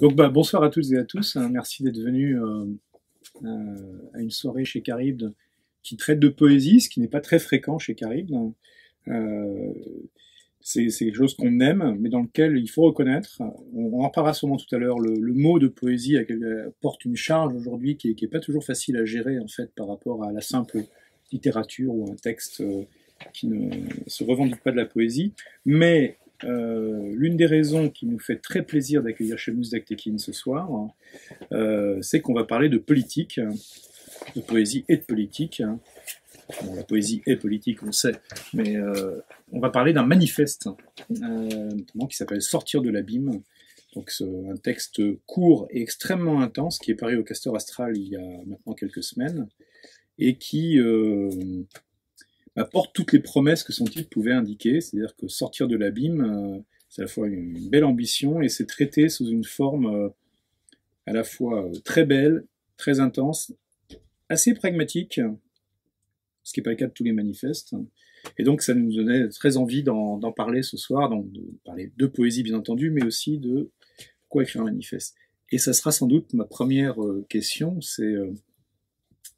Donc bonsoir à toutes et à tous, hein. Merci d'être venus à une soirée chez Charybde qui traite de poésie, ce qui n'est pas très fréquent chez Charybde. Euh, c'est quelque chose qu'on aime, mais dans lequel il faut reconnaître, on en parlera sûrement tout à l'heure, le mot de poésie porte une charge aujourd'hui qui est pas toujours facile à gérer en fait par rapport à la simple littérature ou un texte qui ne se revendique pas de la poésie. Mais l'une des raisons qui nous fait très plaisir d'accueillir Seamus Daktekin ce soir, c'est qu'on va parler de politique, de poésie et de politique. Bon, la poésie est politique, on le sait, mais on va parler d'un manifeste, notamment qui s'appelle Sortir de l'abîme. Donc c'est un texte court et extrêmement intense qui est paru au Castor Astral il y a maintenant quelques semaines et qui porte toutes les promesses que son titre pouvait indiquer, c'est-à-dire que sortir de l'abîme, c'est à la fois une belle ambition et c'est traité sous une forme à la fois très belle, très intense, assez pragmatique, ce qui n'est pas le cas de tous les manifestes. Et donc ça nous donnait très envie d'en parler ce soir, donc de parler de poésie bien entendu, mais aussi de quoi écrire un manifeste. Et ça sera sans doute ma première question, c'est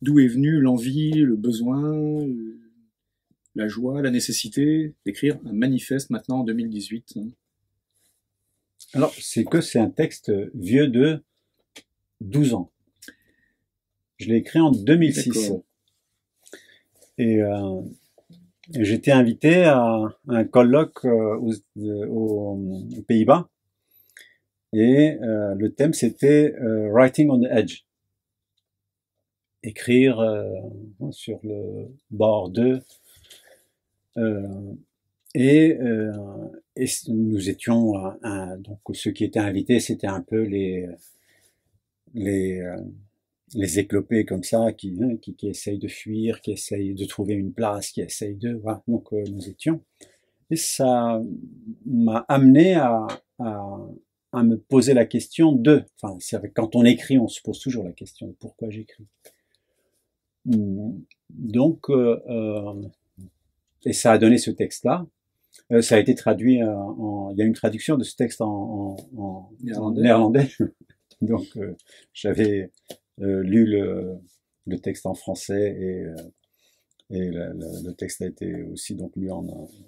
d'où est venue l'envie, le besoin, la joie, la nécessité d'écrire un manifeste maintenant en 2018. Alors, c'est un texte vieux de 12 ans. Je l'ai écrit en 2006. Et j'étais invité à un colloque aux Pays-Bas. Et le thème, c'était Writing on the Edge. Écrire sur le bord de... Et nous étions, donc ceux qui étaient invités, c'était un peu les éclopés comme ça, qui essayent de fuir, qui essayent de trouver une place, qui essayent de... Voilà, donc nous étions. Et ça m'a amené à me poser la question de... Enfin, c'est vrai, quand on écrit, on se pose toujours la question de pourquoi j'écris. Donc, et ça a donné ce texte-là. Ça a été traduit il y a une traduction de ce texte en néerlandais. Donc, j'avais lu le texte en français et le texte a été aussi donc lu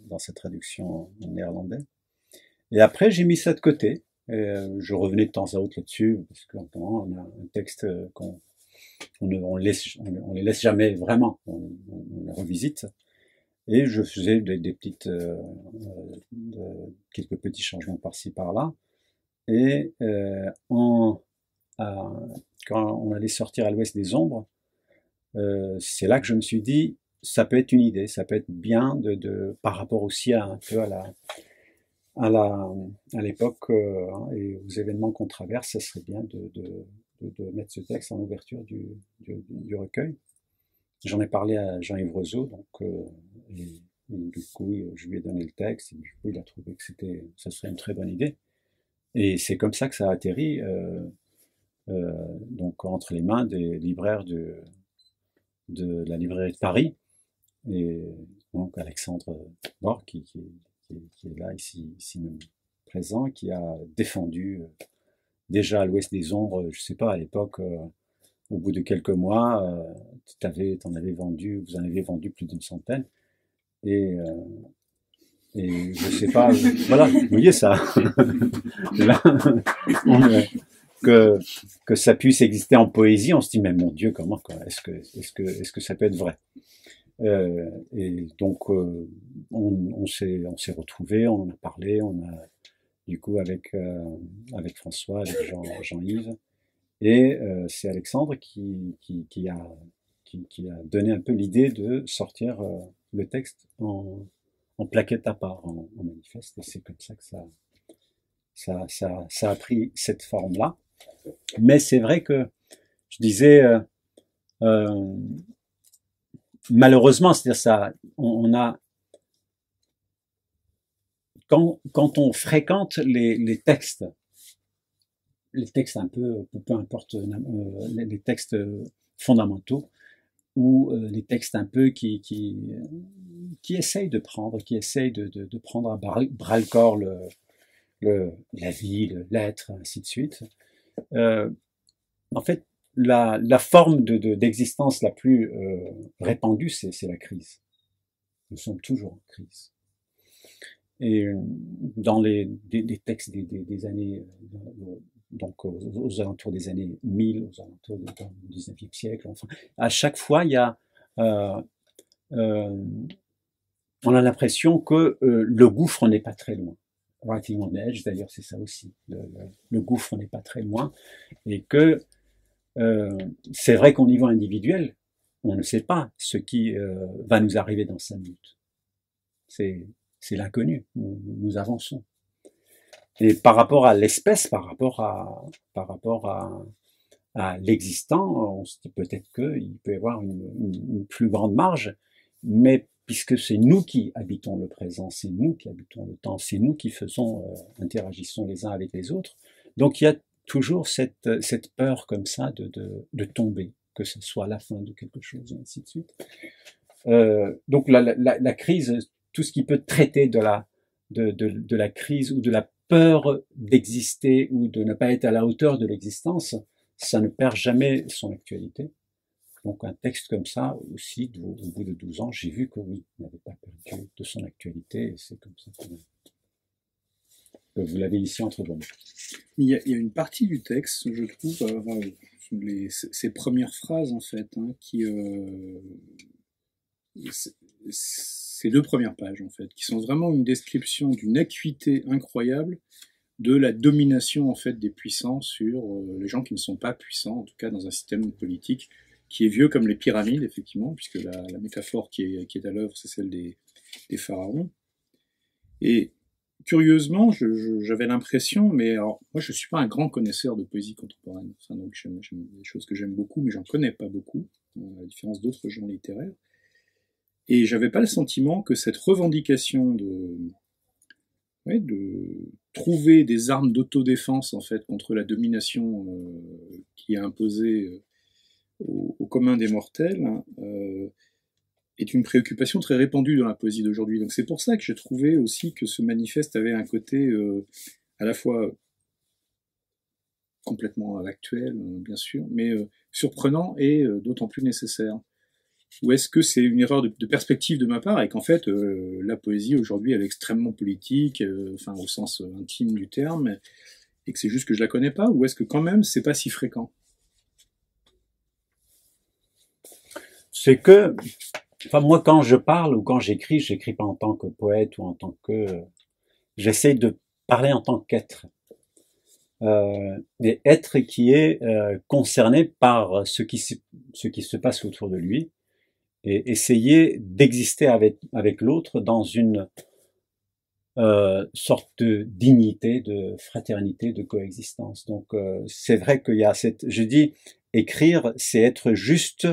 dans cette traduction en néerlandais. Et après, j'ai mis ça de côté. Et je revenais de temps à autre là-dessus parce qu'on a un texte on les laisse jamais vraiment. On les revisite. Et je faisais des petites, quelques petits changements par-ci par-là. Et quand on allait sortir à l'ouest des ombres, c'est là que je me suis dit, ça peut être une idée, ça peut être bien par rapport aussi un peu à l'époque et aux événements qu'on traverse, ça serait bien de mettre ce texte en ouverture du recueil. J'en ai parlé à Jean-Yves Rezeau, donc et du coup, je lui ai donné le texte, et du coup, il a trouvé que ça serait une très bonne idée. Et c'est comme ça que ça a atterri, donc entre les mains des libraires de la librairie de Paris, et donc Alexandre Bord, qui est là, ici même présent, qui a défendu déjà à l'Ouest des Ombres, je sais pas, à l'époque, au bout de quelques mois, vous en avez vendu plus d'une centaine. Et je sais pas, voilà, vous voyez ça, là, que ça puisse exister en poésie, on se dit mais mon Dieu, comment est-ce que ça peut être vrai? Et donc on s'est retrouvés, on en a parlé, on a du coup avec François, avec Jean-Yves, et c'est Alexandre qui a donné un peu l'idée de sortir le texte en plaquette à part, en manifeste, et c'est comme ça que ça a pris cette forme-là. Mais c'est vrai que je disais, malheureusement, c'est-à-dire ça, on a quand on fréquente les textes un peu importe, les textes fondamentaux, ou les textes un peu qui essayent de prendre à bras le corps la vie, l'être, ainsi de suite. En fait, la forme d'existence la plus répandue, c'est la crise. Nous sommes toujours en crise. Et dans des textes des années, donc aux alentours des années 1000, aux alentours du 19e siècle, enfin, à chaque fois, il y a, on a l'impression que le gouffre n'est pas très loin. Writing on the Edge, d'ailleurs, c'est ça aussi. Le gouffre n'est pas très loin, et que c'est vrai qu'au niveau individuel, on ne sait pas ce qui va nous arriver dans 5 minutes. C'est l'inconnu. Nous avançons. Et par rapport à l'espèce, par rapport à l'existant, on se dit peut-être qu'il peut y avoir une plus grande marge, mais puisque c'est nous qui habitons le présent, c'est nous qui habitons le temps, c'est nous qui interagissons les uns avec les autres. Donc il y a toujours cette peur comme ça de tomber, que ce soit la fin de quelque chose, et ainsi de suite. Donc la crise, tout ce qui peut traiter de la crise ou de la peur d'exister ou de ne pas être à la hauteur de l'existence, ça ne perd jamais son actualité. Donc un texte comme ça aussi, au bout de 12 ans, j'ai vu que oui, il n'avait pas perdu de son actualité, et c'est comme ça que vous l'avez ici entre vos mains. Il y a une partie du texte, je trouve, ces premières phrases en fait, hein, ces 2 premières pages en fait, qui sont vraiment une description d'une acuité incroyable de la domination en fait des puissants sur les gens qui ne sont pas puissants, en tout cas dans un système politique qui est vieux comme les pyramides effectivement, puisque la métaphore qui est à l'œuvre c'est celle des pharaons. Et curieusement, j'avais l'impression, mais alors moi je suis pas un grand connaisseur de poésie contemporaine, enfin donc j'aime des choses que j'aime beaucoup, mais j'en connais pas beaucoup, à la différence d'autres genres littéraires. Et j'avais pas le sentiment que cette revendication de trouver des armes d'autodéfense en fait contre la domination qui est imposée au commun des mortels est une préoccupation très répandue dans la poésie d'aujourd'hui. Donc c'est pour ça que j'ai trouvé aussi que ce manifeste avait un côté à la fois complètement actuel, bien sûr, mais surprenant et d'autant plus nécessaire. Ou est-ce que c'est une erreur de perspective de ma part et qu'en fait la poésie aujourd'hui elle est extrêmement politique, enfin au sens intime du terme, et que c'est juste que je la connais pas, ou est-ce que quand même c'est pas si fréquent? C'est que, enfin moi quand je parle ou quand j'écris pas en tant que poète ou en tant que, j'essaie de parler en tant qu'être. Et être qui est concerné par ce qui se passe autour de lui, et essayer d'exister avec l'autre dans une sorte de dignité, de fraternité, de coexistence. Donc c'est vrai qu'il y a je dis, écrire, c'est être juste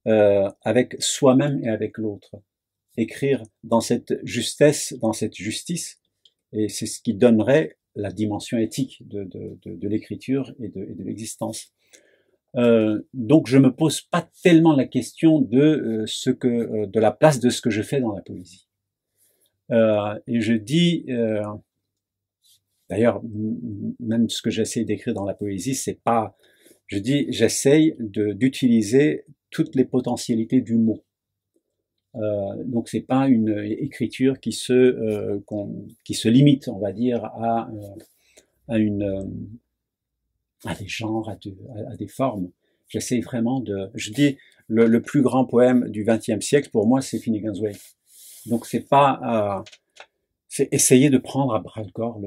avec soi-même et avec l'autre. Écrire dans cette justesse, dans cette justice, et c'est ce qui donnerait la dimension éthique de l'écriture et de l'existence. Donc je me pose pas tellement la question de de la place de ce que je fais dans la poésie. Et je dis, d'ailleurs, même ce que j'essaie d'écrire dans la poésie, c'est pas, je dis, j'essaye d'utiliser toutes les potentialités du mot. Donc c'est pas une écriture qui se limite, on va dire, à des genres, à des formes. J'essaie vraiment je dis, le plus grand poème du XXe siècle, pour moi, c'est Finnegan's Wake. Donc c'est pas, c'est essayer de prendre à bras le corps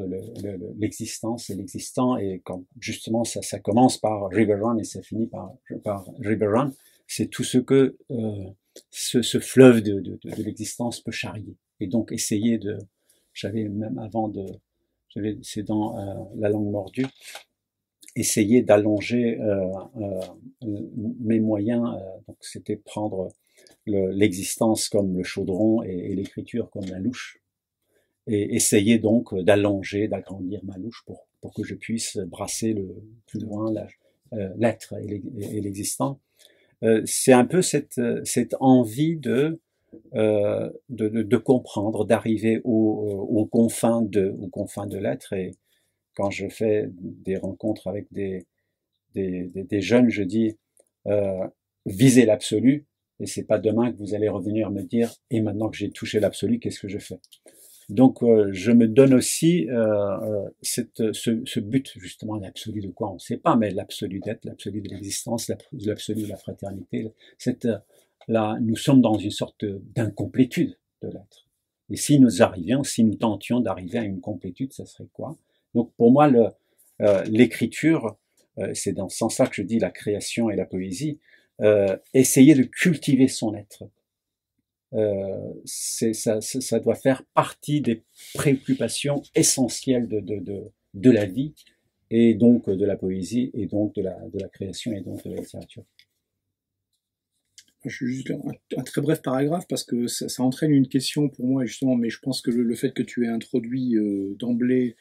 l'existence et l'existant, et quand justement ça commence par River Run et ça finit par River Run, c'est tout ce que ce fleuve de l'existence peut charrier. Et donc essayer j'avais même c'est dans La langue mordue, essayer d'allonger mes moyens, donc c'était prendre l'existence comme le chaudron et l'écriture comme la louche, et essayer donc d'allonger, d'agrandir ma louche pour que je puisse brasser le plus loin l'être et l'existant. C'est un peu cette envie de comprendre, d'arriver aux confins de l'être. Et quand je fais des rencontres avec des jeunes, je dis visez l'absolu, et c'est pas demain que vous allez revenir me dire et maintenant que j'ai touché l'absolu, qu'est-ce que je fais? Donc je me donne aussi ce but justement, l'absolu de quoi on ne sait pas, mais l'absolu d'être, l'absolu de l'existence, l'absolu de la fraternité. Là, nous sommes dans une sorte d'incomplétude de l'être. Et si nous arrivions, si nous tentions d'arriver à une complétude, ça serait quoi? Donc pour moi, l'écriture, c'est dans ce sens-là que je dis la création et la poésie, essayer de cultiver son être. Ça doit faire partie des préoccupations essentielles de la vie, et donc de la poésie, et donc de la création, et donc de la littérature. Je suis juste un très bref paragraphe parce que ça entraîne une question pour moi justement, mais je pense que le fait que tu aies introduit d'emblée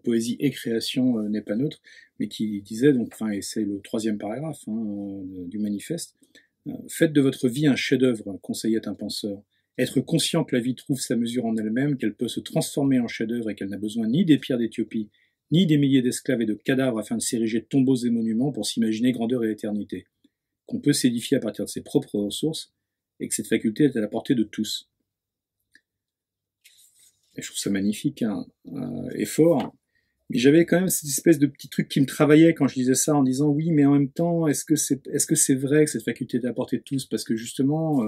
poésie et création n'est pas neutre, mais qui disait donc, enfin, et c'est le troisième paragraphe du manifeste, faites de votre vie un chef-d'œuvre, conseillait un penseur. Être conscient que la vie trouve sa mesure en elle-même, qu'elle peut se transformer en chef-d'œuvre et qu'elle n'a besoin ni des pierres d'Éthiopie, ni des milliers d'esclaves et de cadavres afin de s'ériger tombeaux et monuments pour s'imaginer grandeur et éternité. Qu'on peut s'édifier à partir de ses propres ressources et que cette faculté est à la portée de tous. Et je trouve ça magnifique et fort. Mais j'avais quand même cette espèce de petit truc qui me travaillait quand je disais ça, en disant oui, mais en même temps, est-ce que c'est vrai que cette faculté est à la portée de tous? Parce que justement,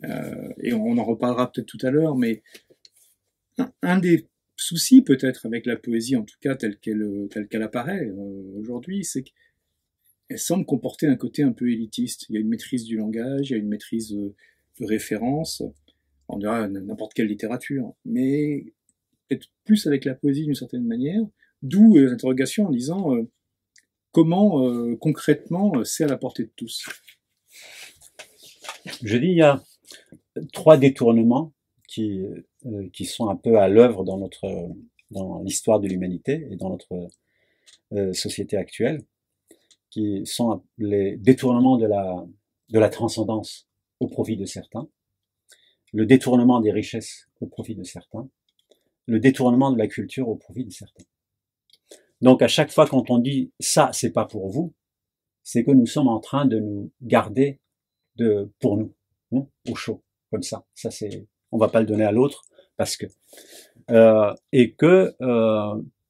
et on en reparlera peut-être tout à l'heure, mais un des soucis peut-être avec la poésie, en tout cas telle qu'elle apparaît aujourd'hui, c'est qu'elle semble comporter un côté un peu élitiste. Il y a une maîtrise du langage, il y a une maîtrise de référence, on dirait n'importe quelle littérature, mais peut-être plus avec la poésie d'une certaine manière, d'où l'interrogation en disant comment concrètement c'est à la portée de tous. Je dis, il y a 3 détournements qui sont un peu à l'œuvre dans l'histoire de l'humanité et dans notre société actuelle, qui sont les détournements de la transcendance au profit de certains, le détournement des richesses au profit de certains, le détournement de la culture au profit de certains. Donc à chaque fois quand on dit ça c'est pas pour vous, c'est que nous sommes en train de nous garder pour nous, au chaud, comme ça. Ça c'est, on va pas le donner à l'autre parce que et que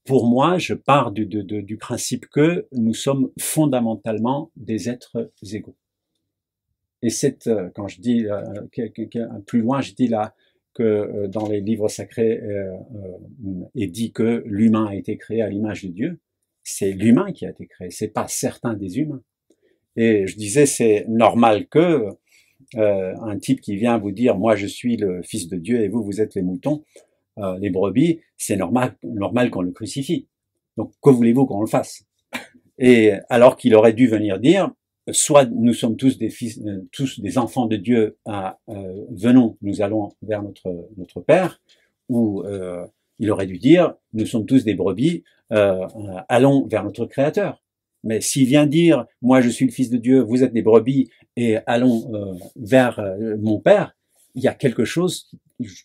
pour moi, je pars du principe que nous sommes fondamentalement des êtres égaux. Et quand je dis plus loin, je dis là que dans les livres sacrés est dit que l'humain a été créé à l'image de Dieu. C'est l'humain qui a été créé, c'est pas certains des humains. Et je disais, c'est normal que un type qui vient vous dire, moi je suis le fils de Dieu et vous êtes les moutons, les brebis, c'est normal qu'on le crucifie. Donc, que voulez-vous qu'on le fasse? Et alors qu'il aurait dû venir dire, soit nous sommes tous des fils, tous des enfants de Dieu, venons, nous allons vers notre Père, ou il aurait dû dire, nous sommes tous des brebis, allons vers notre Créateur. Mais s'il vient dire, moi je suis le Fils de Dieu, vous êtes des brebis, et allons vers mon Père, il y a quelque chose,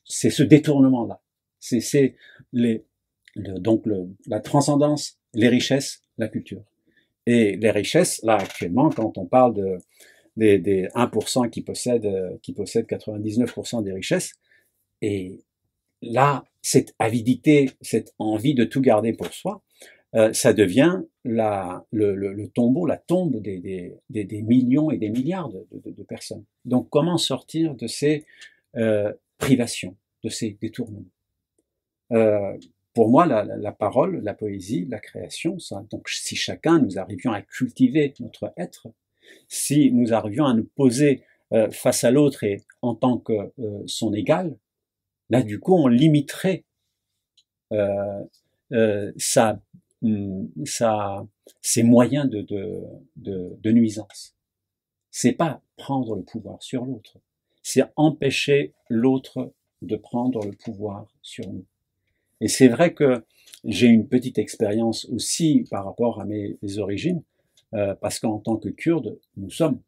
c'est ce détournement-là. C'est la transcendance, les richesses, la culture. Et les richesses, là actuellement, quand on parle des 1% qui possèdent 99% des richesses, et là, cette avidité, cette envie de tout garder pour soi, ça devient le tombeau, la tombe des millions et des milliards de personnes. Donc comment sortir de ces privations, de ces détournements? Pour moi, la parole, la poésie, la création, ça, donc si chacun nous arrivions à cultiver notre être, si nous arrivions à nous poser face à l'autre et en tant que son égal, là du coup on limiterait ses moyens de nuisance. C'est pas prendre le pouvoir sur l'autre, c'est empêcher l'autre de prendre le pouvoir sur nous. Et c'est vrai que j'ai une petite expérience aussi par rapport à mes origines, parce qu'en tant que Kurde, nous sommes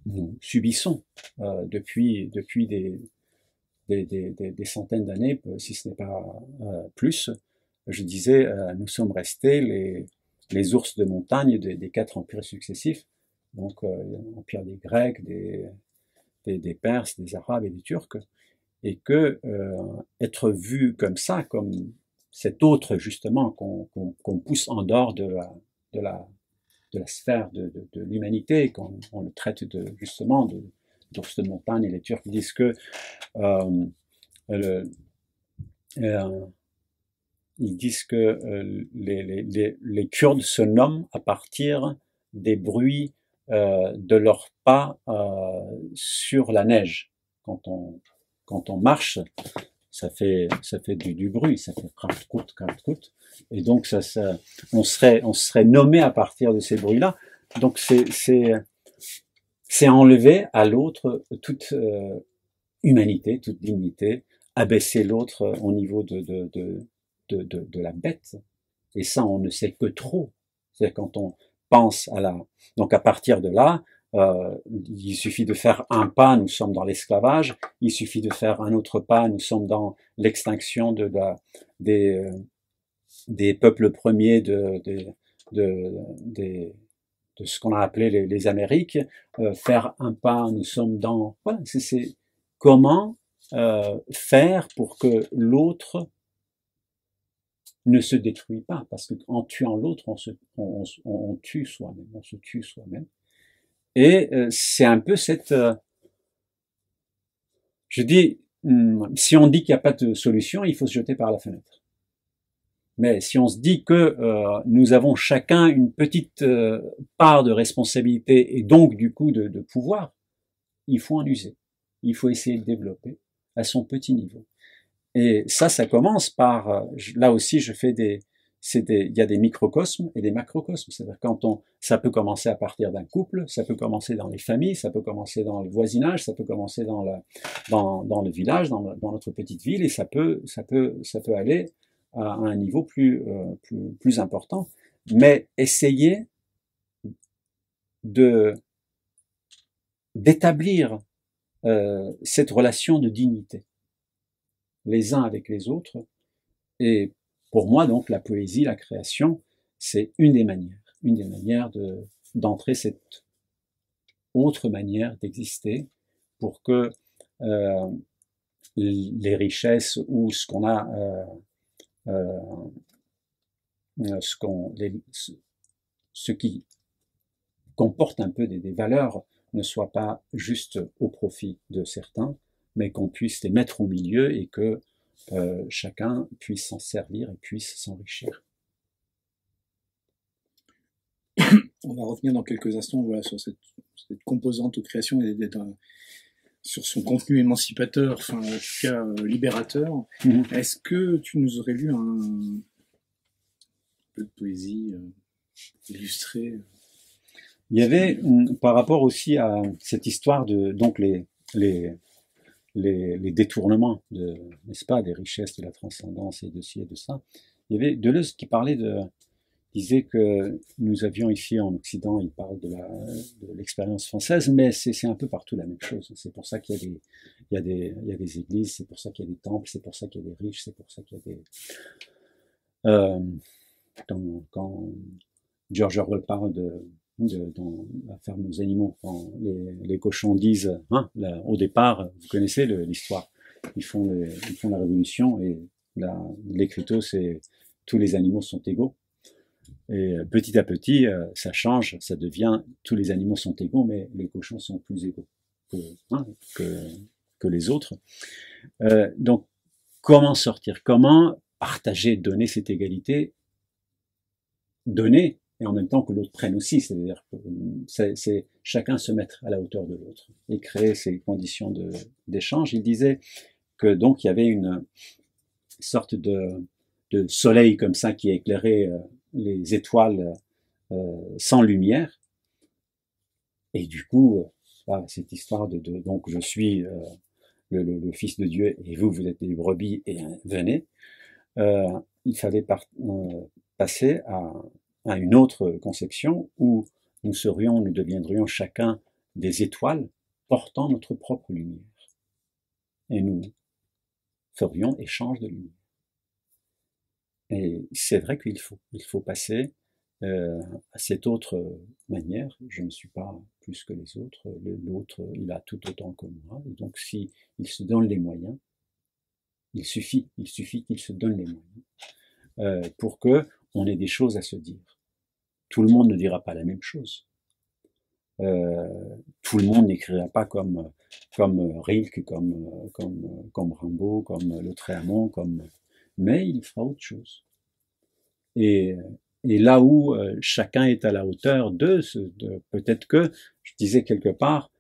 nous subissons depuis des centaines d'années, si ce n'est pas plus. Je disais, nous sommes restés les ours de montagne des 4 empires successifs, donc l'empire des Grecs, des Perses, des Arabes et des Turcs, et que être vu comme ça, comme cet autre justement qu'on pousse en dehors de la sphère de l'humanité, qu'on le traite justement d'ours de montagne, et les Turcs disent que le, euh, ils disent que les Kurdes se nomment à partir des bruits de leurs pas sur la neige. Quand on marche, ça fait du bruit, ça fait krut. Et donc on serait nommé à partir de ces bruits-là. Donc c'est enlever à l'autre toute humanité, toute dignité, abaisser l'autre au niveau de la bête. Et ça, on ne sait que trop. C'est quand on pense à la... Donc à partir de là, il suffit de faire un pas, nous sommes dans l'esclavage. Il suffit de faire un autre pas, nous sommes dans l'extinction des peuples premiers de ce qu'on a appelé les Amériques. Faire un pas, nous sommes dans... Voilà, c'est comment faire pour que l'autre ne se détruit pas, parce qu'en tuant l'autre, on tue soi-même, on se tue soi-même. Et c'est un peu cette... je dis, si on dit qu'il n'y a pas de solution, il faut se jeter par la fenêtre. Mais si on se dit que nous avons chacun une petite part de responsabilité et donc du coup de pouvoir, il faut en user. Il faut essayer de développer à son petit niveau. Et ça commence par, là aussi je fais il y a des microcosmes et des macrocosmes. C'est-à-dire ça peut commencer à partir d'un couple, ça peut commencer dans les familles, ça peut commencer dans le voisinage, ça peut commencer dans le village, dans notre petite ville, et ça peut aller à un niveau plus important. Mais essayer d'établir cette relation de dignité les uns avec les autres. Et pour moi, donc, la poésie, la création, c'est une des manières d'entrer cette autre manière d'exister pour que les richesses ou ce qu'on a, ce qui comporte un peu des valeurs ne soit pas juste au profit de certains, mais qu'on puisse les mettre au milieu et que chacun puisse s'en servir et puisse s'enrichir. On va revenir dans quelques instants sur cette composante aux créations et sur son contenu émancipateur, enfin en tout cas libérateur. Est-ce que tu nous aurais lu un peu de poésie illustrée? Il y avait, par rapport aussi à cette histoire de donc les détournements n'est-ce pas, des richesses, de la transcendance et de ci et de ça. Il y avait Deleuze qui disait que nous avions ici en Occident, il parle de l'expérience française, mais c'est un peu partout la même chose. C'est pour ça qu'il y a des églises, c'est pour ça qu'il y a des temples, c'est pour ça qu'il y a des riches, c'est pour ça qu'il y a des... quand George Orwell parle dans la ferme aux animaux, quand les cochons disent, au départ, vous connaissez l'histoire, ils font la révolution et l'écriteau c'est tous les animaux sont égaux. Et petit à petit, ça change, ça devient tous les animaux sont égaux, mais les cochons sont plus égaux que les autres. Donc, comment sortir? Comment partager, donner cette égalité? Donner, et en même temps que l'autre prenne aussi, c'est-à-dire que c'est chacun se mettre à la hauteur de l'autre et créer ces conditions d'échange. Il disait que donc il y avait une sorte de soleil comme ça qui éclairait les étoiles sans lumière, et du coup cette histoire donc je suis le Fils de Dieu et vous êtes des brebis et venez, il fallait passer à une autre conception où nous deviendrions chacun des étoiles portant notre propre lumière. Et nous ferions échange de lumière. Et c'est vrai qu'il faut passer à cette autre manière. Je ne suis pas plus que les autres. L'autre, il a tout autant que moi. Et donc, si il se donne les moyens, il suffit qu'il se donne les moyens pour que on ait des choses à se dire. Tout le monde ne dira pas la même chose. Tout le monde n'écrira pas comme Rilke, comme Rimbaud, comme Lautréamont, mais il fera autre chose. Et là où chacun est à la hauteur de peut-être que, je disais quelque part,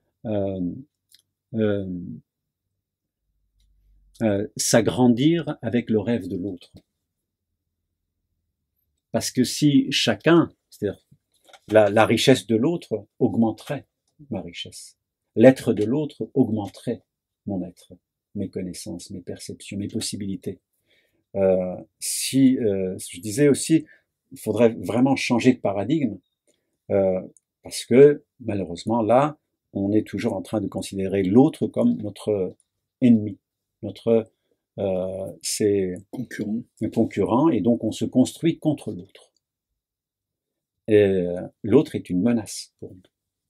s'agrandir avec le rêve de l'autre. Parce que si chacun, c'est-à-dire la richesse de l'autre augmenterait ma richesse, l'être de l'autre augmenterait mon être, mes connaissances, mes perceptions, mes possibilités. Je disais aussi, il faudrait vraiment changer de paradigme, parce que malheureusement là, on est toujours en train de considérer l'autre comme notre ennemi, c'est concurrent, et donc on se construit contre l'autre. Et l'autre est une menace pour nous.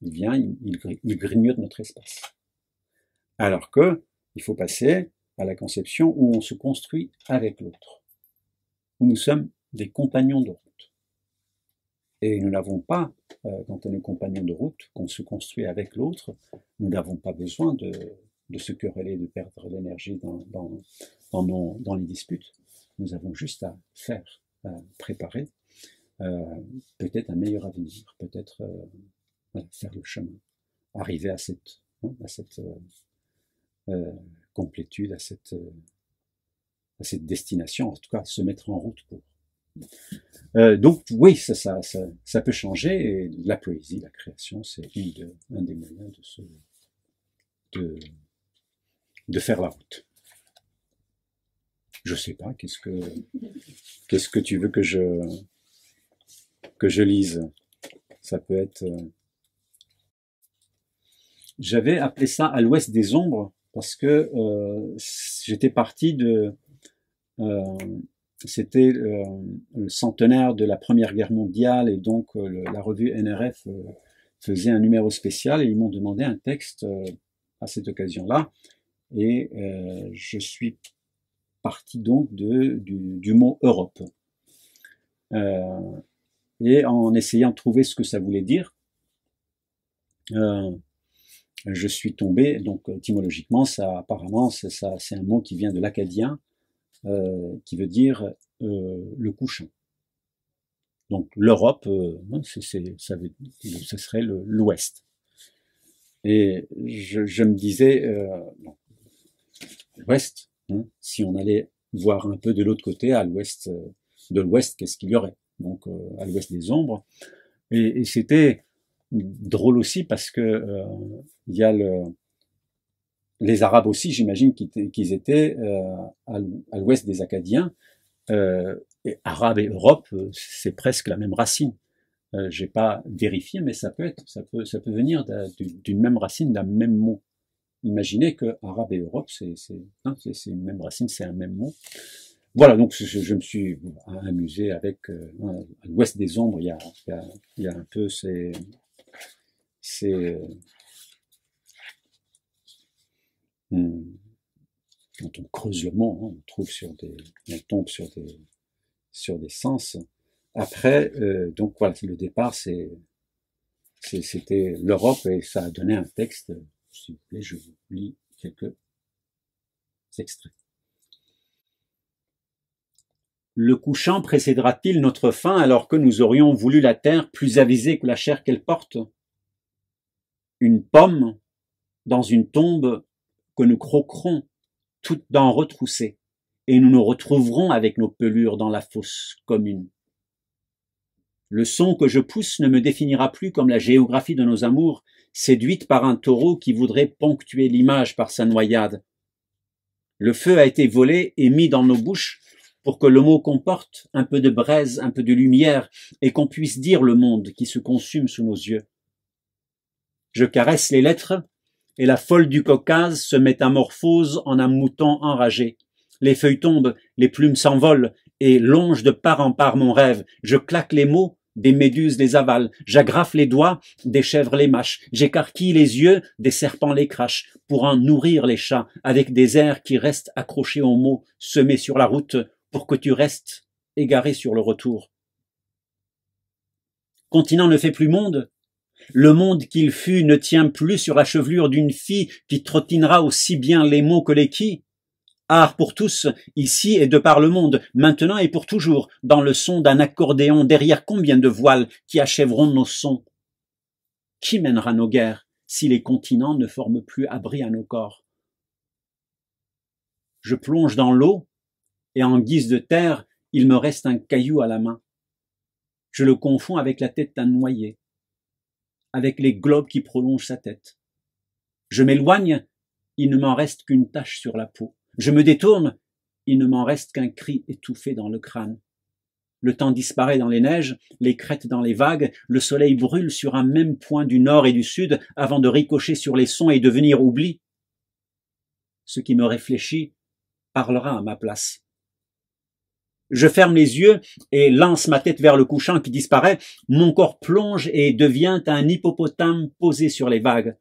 Il vient, il grignote notre espace. Alors que il faut passer à la conception où on se construit avec l'autre, où nous sommes des compagnons de route. Et nous n'avons pas, quand on est compagnon de route, qu'on se construit avec l'autre, nous n'avons pas besoin de se quereller, de perdre l'énergie dans les disputes. Nous avons juste à faire, à préparer peut-être un meilleur avenir, peut-être faire le chemin, arriver à cette complétude, à cette destination, en tout cas se mettre en route pour. Donc oui, ça peut changer, et la poésie, la création, c'est un des moyens de faire la route. Je sais pas, qu'est-ce que tu veux que je lise? Ça peut être... J'avais appelé ça À l'ouest des ombres, parce que j'étais parti de... c'était le centenaire de la Première Guerre mondiale, et donc la revue NRF faisait un numéro spécial, et ils m'ont demandé un texte à cette occasion-là, et je suis parti donc du mot Europe. Et en essayant de trouver ce que ça voulait dire, je suis tombé, donc étymologiquement, apparemment, c'est un mot qui vient de l'acadien, qui veut dire le couchant. Donc l'Europe, ce serait l'Ouest. Et je me disais, l'Ouest, si on allait voir un peu de l'autre côté, à l'Ouest de l'Ouest, qu'est-ce qu'il y aurait? Donc à l'Ouest des ombres. Et c'était drôle aussi parce que il y a les Arabes aussi, j'imagine qu'ils étaient à l'ouest des Acadiens. Et Arabes et Europe, c'est presque la même racine. J'ai pas vérifié, mais ça peut venir d'une même racine, d'un même mot. Imaginez que Arabe et Europe, c'est une même racine, c'est un même mot. Voilà, donc je me suis amusé avec à l'ouest des ombres, il y a un peu quand on creuse le mot, on tombe sur des sens. Après, donc voilà, le départ, c'était l'Europe, et ça a donné un texte. S'il vous plaît, je vous lis quelques extraits. Le couchant précédera-t-il notre fin alors que nous aurions voulu la terre plus avisée que la chair qu'elle porte? Une pomme dans une tombe que nous croquerons toutes dents retroussées, et nous nous retrouverons avec nos pelures dans la fosse commune. Le son que je pousse ne me définira plus comme la géographie de nos amours, séduite par un taureau qui voudrait ponctuer l'image par sa noyade. Le feu a été volé et mis dans nos bouches pour que le mot comporte un peu de braise, un peu de lumière, et qu'on puisse dire le monde qui se consume sous nos yeux. Je caresse les lettres, et la folle du Caucase se métamorphose en un mouton enragé. Les feuilles tombent, les plumes s'envolent, et longent de part en part mon rêve. Je claque les mots, des méduses les avalent. J'agrafe les doigts, des chèvres les mâchent. J'écarquille les yeux, des serpents les crachent, pour en nourrir les chats, avec des airs qui restent accrochés aux mots, semés sur la route, pour que tu restes égaré sur le retour. Continent ne fait plus monde. Le monde qu'il fut ne tient plus sur la chevelure d'une fille qui trottinera aussi bien les mots que les qui. Art pour tous, ici et de par le monde, maintenant et pour toujours, dans le son d'un accordéon, derrière combien de voiles qui achèveront nos sons? Qui mènera nos guerres si les continents ne forment plus abri à nos corps? Je plonge dans l'eau, et en guise de terre, il me reste un caillou à la main. Je le confonds avec la tête d'un noyé, avec les globes qui prolongent sa tête. Je m'éloigne, il ne m'en reste qu'une tache sur la peau. Je me détourne, il ne m'en reste qu'un cri étouffé dans le crâne. Le temps disparaît dans les neiges, les crêtes dans les vagues, le soleil brûle sur un même point du nord et du sud avant de ricocher sur les sons et devenir oubli. Ce qui me réfléchit parlera à ma place. Je ferme les yeux et lance ma tête vers le couchant qui disparaît. Mon corps plonge et devient un hippopotame posé sur les vagues.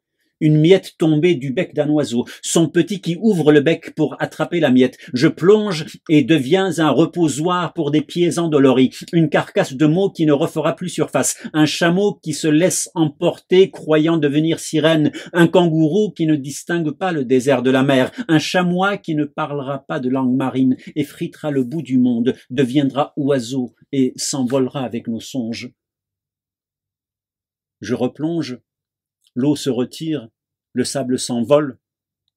Une miette tombée du bec d'un oiseau, son petit qui ouvre le bec pour attraper la miette. Je plonge et deviens un reposoir pour des pieds endoloris, une carcasse de mots qui ne refera plus surface, un chameau qui se laisse emporter croyant devenir sirène, un kangourou qui ne distingue pas le désert de la mer, un chamois qui ne parlera pas de langue marine, effritera le bout du monde, deviendra oiseau et s'envolera avec nos songes. Je replonge. L'eau se retire, le sable s'envole,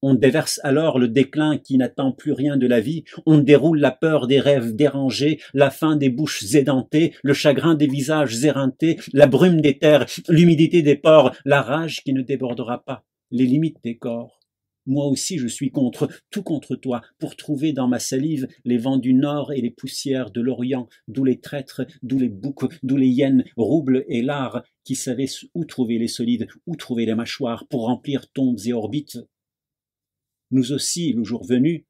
on déverse alors le déclin qui n'attend plus rien de la vie, on déroule la peur des rêves dérangés, la faim des bouches édentées, le chagrin des visages éreintés, la brume des terres, l'humidité des pores, la rage qui ne débordera pas, les limites des corps. Moi aussi je suis tout contre toi, pour trouver dans ma salive les vents du nord et les poussières de l'Orient, d'où les traîtres, d'où les boucs, d'où les hyènes, roubles et lards, qui savaient où trouver les solides, où trouver les mâchoires, pour remplir tombes et orbites. Nous aussi, le jour venu,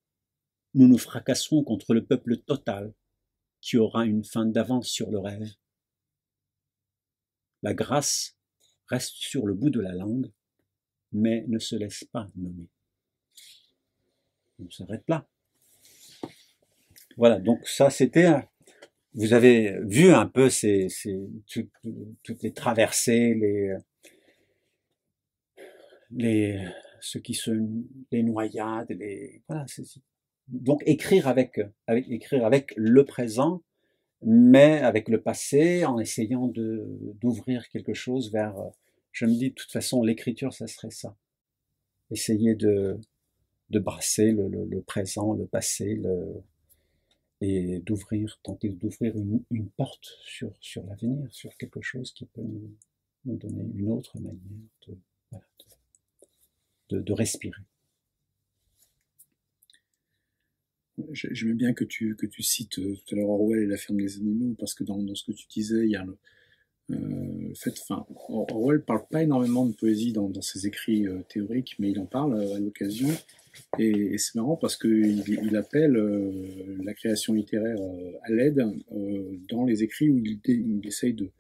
nous nous fracasserons contre le peuple total, qui aura une fin d'avance sur le rêve. La grâce reste sur le bout de la langue, mais ne se laisse pas nommer. On s'arrête là. Voilà, donc ça c'était, vous avez vu un peu toutes les traversées, les noyades, voilà. Donc écrire avec le présent, mais avec le passé, en essayant d'ouvrir quelque chose vers. Je me dis de toute façon l'écriture, ça serait ça. Essayer de brasser le présent, le passé, et tenter d'ouvrir une porte sur l'avenir, sur quelque chose qui peut nous donner une autre manière de respirer. J'aimais bien que tu cites tout à l'heure Orwell et la ferme des animaux, parce que dans ce que tu disais, il y a le fait, enfin, Orwell parle pas énormément de poésie dans ses écrits théoriques, mais il en parle à l'occasion. Et c'est marrant parce qu'il appelle la création littéraire à l'aide dans les écrits où il essaye de,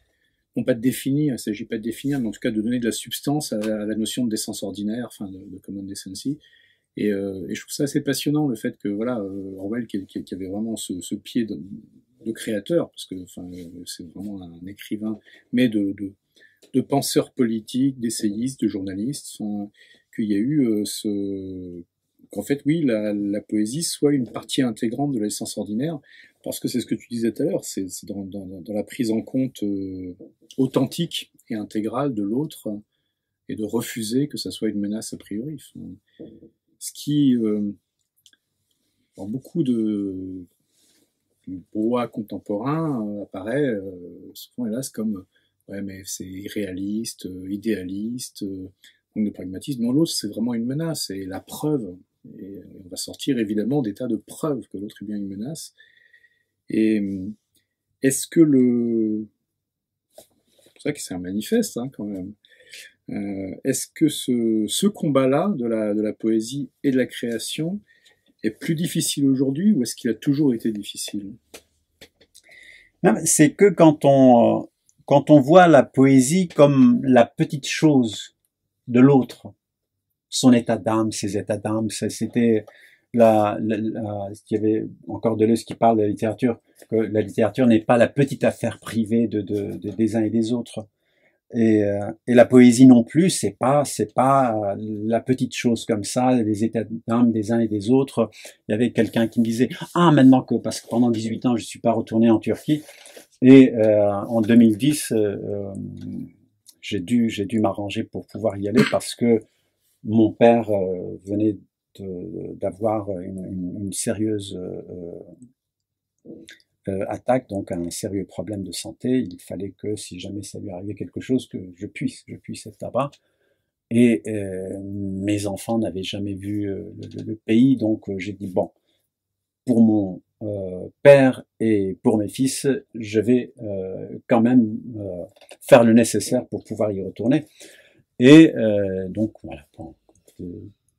non pas de définir, il ne s'agit pas de définir, mais en tout cas de donner de la substance à la notion de décence ordinaire, enfin de common decency. Et je trouve ça assez passionnant, le fait que voilà, Orwell qui avait vraiment ce pied de créateur, parce que enfin, c'est vraiment un écrivain, mais de penseur politique, d'essayiste, de journaliste, enfin, qu'il y a eu qu'en fait, oui, la poésie soit une partie intégrante de l'essence ordinaire, parce que c'est ce que tu disais tout à l'heure, c'est dans la prise en compte authentique et intégrale de l'autre, et de refuser que ça soit une menace a priori. Enfin, ce qui, dans beaucoup du brouhaha contemporain, apparaît souvent, hélas, comme ouais, mais c'est irréaliste, idéaliste, manque de pragmatisme. Non, l'autre, c'est vraiment une menace, et la preuve. Et on va sortir évidemment des tas de preuves que l'autre est bien une menace. Et est-ce que c'est pour ça que c'est un manifeste, hein, quand même. Est-ce que ce combat-là de la poésie et de la création est plus difficile aujourd'hui ou est-ce qu'il a toujours été difficile? Non, c'est que quand on voit la poésie comme la petite chose de l'autre, son état d'âme, ses états d'âme, c'était il y avait encore Deleuze qui parle de la littérature, que la littérature n'est pas la petite affaire privée des uns et des autres. Et la poésie non plus, c'est pas la petite chose comme ça, les états d'âme des uns et des autres. Il y avait quelqu'un qui me disait maintenant que parce que pendant 18 ans je suis pas retourné en Turquie et en 2010 j'ai dû m'arranger pour pouvoir y aller parce que mon père venait d'avoir une sérieuse attaque, donc un sérieux problème de santé. Il fallait que si jamais ça lui arrivait quelque chose, que je puisse être là-bas. Et mes enfants n'avaient jamais vu le pays, donc j'ai dit bon, pour mon père et pour mes fils, je vais quand même faire le nécessaire pour pouvoir y retourner. Et donc voilà,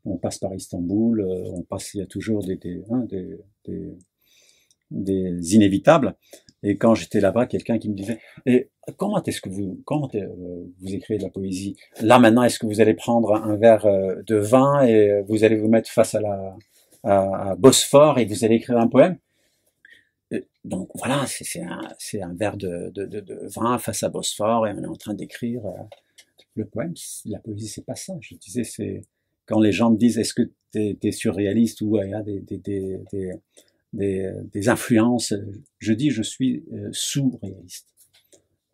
on passe par Istanbul, on passe, il y a toujours des inévitables. Et quand j'étais là-bas, quelqu'un qui me disait et comment vous écrivez de la poésie? Là maintenant, est-ce que vous allez prendre un verre de vin et vous allez vous mettre face à Bosphore et vous allez écrire un poème? Donc voilà, c'est un verre de vin face à Bosphore et on est en train d'écrire le poème. La poésie, c'est pas ça. Je disais, c'est quand les gens me disent est-ce que t'es surréaliste ou il y a des influences, je dis je suis sous-réaliste.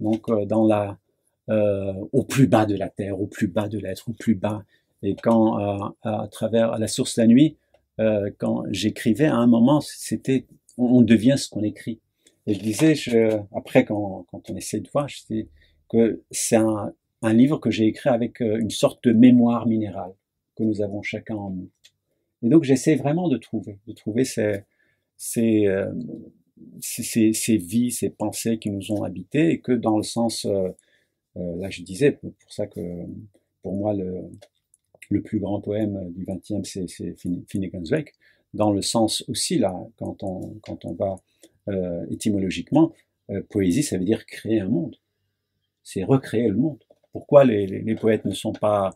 Donc au plus bas de la terre, au plus bas de l'être, au plus bas. Et quand à travers la source la nuit, quand j'écrivais à un moment, c'était on devient ce qu'on écrit. Et je disais, après quand on essaie de voir, je dis que c'est un livre que j'ai écrit avec une sorte de mémoire minérale que nous avons chacun en nous. Et donc j'essaie vraiment de trouver ces vies, ces pensées qui nous ont habités et que dans le sens, là je disais, pour ça que pour moi le plus grand poème du XXe c'est Finnegans Wake, dans le sens aussi là, quand on va étymologiquement, poésie ça veut dire créer un monde, c'est recréer le monde. Pourquoi les poètes ne sont pas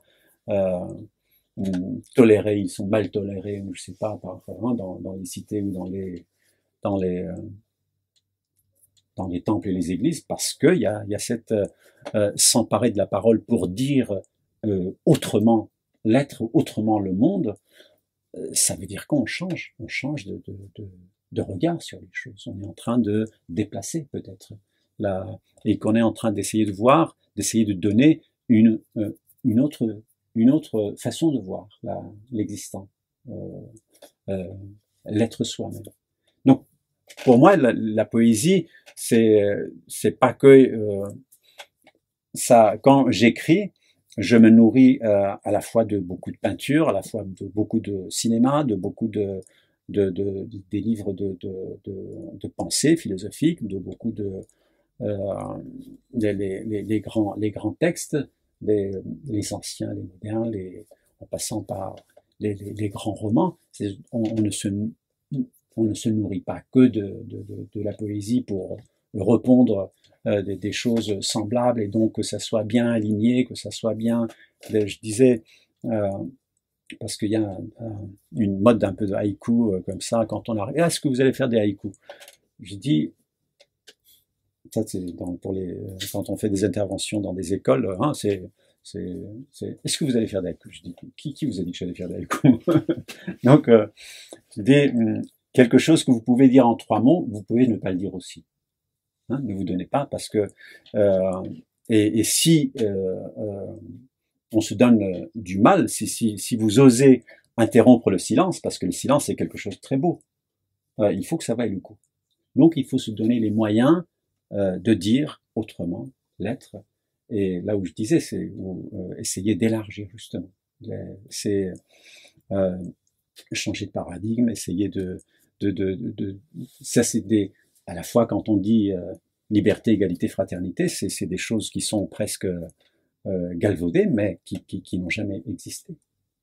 tolérés, ils sont mal tolérés, ou je sais pas, dans les cités ou dans les temples et les églises, parce qu'il y a cette s'emparer de la parole pour dire autrement l'être, autrement le monde, ça veut dire qu'on change de regard sur les choses. On est en train de déplacer peut-être et qu'on est en train d'essayer de voir, d'essayer de donner une autre façon de voir l'existant, l'être soi-même. Donc, pour moi, la poésie, c'est pas que ça. Quand j'écris, je me nourris à la fois de beaucoup de peinture, à la fois de beaucoup de cinéma, de beaucoup des livres de pensée philosophique, de beaucoup les grands textes, les anciens, les modernes, en passant par les grands romans. On ne se nourrit pas que de la poésie pour répondre des choses semblables et donc que ça soit bien aligné, que ça soit bien. Je disais parce qu'il y a une mode un peu de haïku comme ça quand on arrive. Est-ce que vous allez faire des haïkus? Je dis ça c'est quand on fait des interventions dans des écoles, hein, est-ce que vous allez faire des haïkus? Je dis qui vous a dit que j'allais faire des haïkus? Donc je dis quelque chose que vous pouvez dire en 3 mots, vous pouvez ne pas le dire aussi. Hein, ne vous donnez pas parce que et si on se donne du mal, si vous osez interrompre le silence, parce que le silence c'est quelque chose de très beau, il faut que ça vaille le coup. Donc il faut se donner les moyens de dire autrement l'être. Et là où je disais, c'est essayer d'élargir justement. C'est changer de paradigme, essayer ça c'est à la fois quand on dit liberté, égalité, fraternité, c'est des choses qui sont presque galvaudés, mais qui n'ont jamais existé.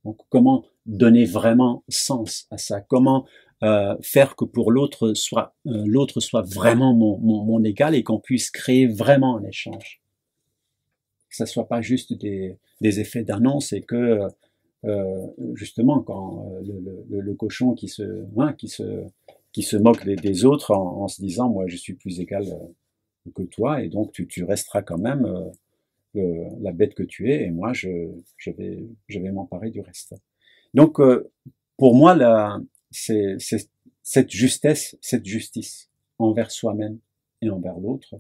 Donc, comment donner vraiment sens à ça? Comment faire que pour l'autre soit vraiment mon égal et qu'on puisse créer vraiment un échange? Que ça soit pas juste des effets d'annonce et que justement quand le cochon qui se moque des autres en se disant moi je suis plus égal que toi et donc tu resteras quand même la bête que tu es et moi je vais m'emparer du reste. Donc pour moi c'est cette justesse, cette justice envers soi-même et envers l'autre.